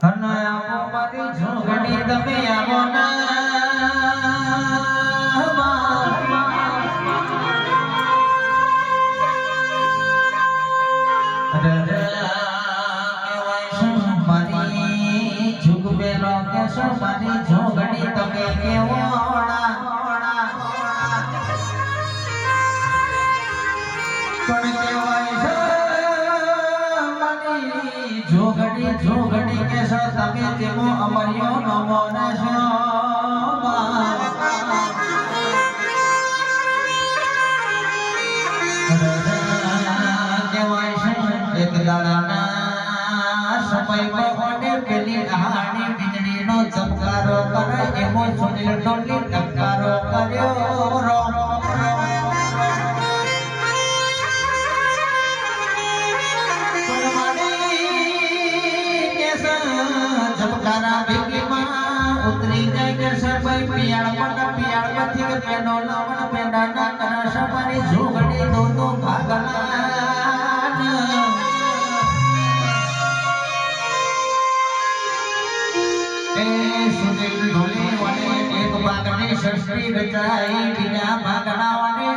અને આપો મારી જોગણી તમે આવો મારી ઝુકવેલો કેશો મારી જોગણી તમે કેવોણા પણ કેવાય છે મારી જોગણી જોગણી કેશો તમે જેવો અમર્યો નમો નશો એક દાડાના સમયમાં ઓને પેલી કહાની વીજળીનો ચમકારો કરે એવો સુનિલ ટોલી ટમકારો કર્યો રો ચમકારા ભીગીમાં ઉતરી જાય કે સભાઈ પિયાળમાંથી કે પેનો લાવણ પેડાના કરા સભાની જોગણી દોનો ભાગલા સુનિલ ઢોલી વને એક ભાગની સૃષ્ટિ રચાઈ બીજા ભાગના વને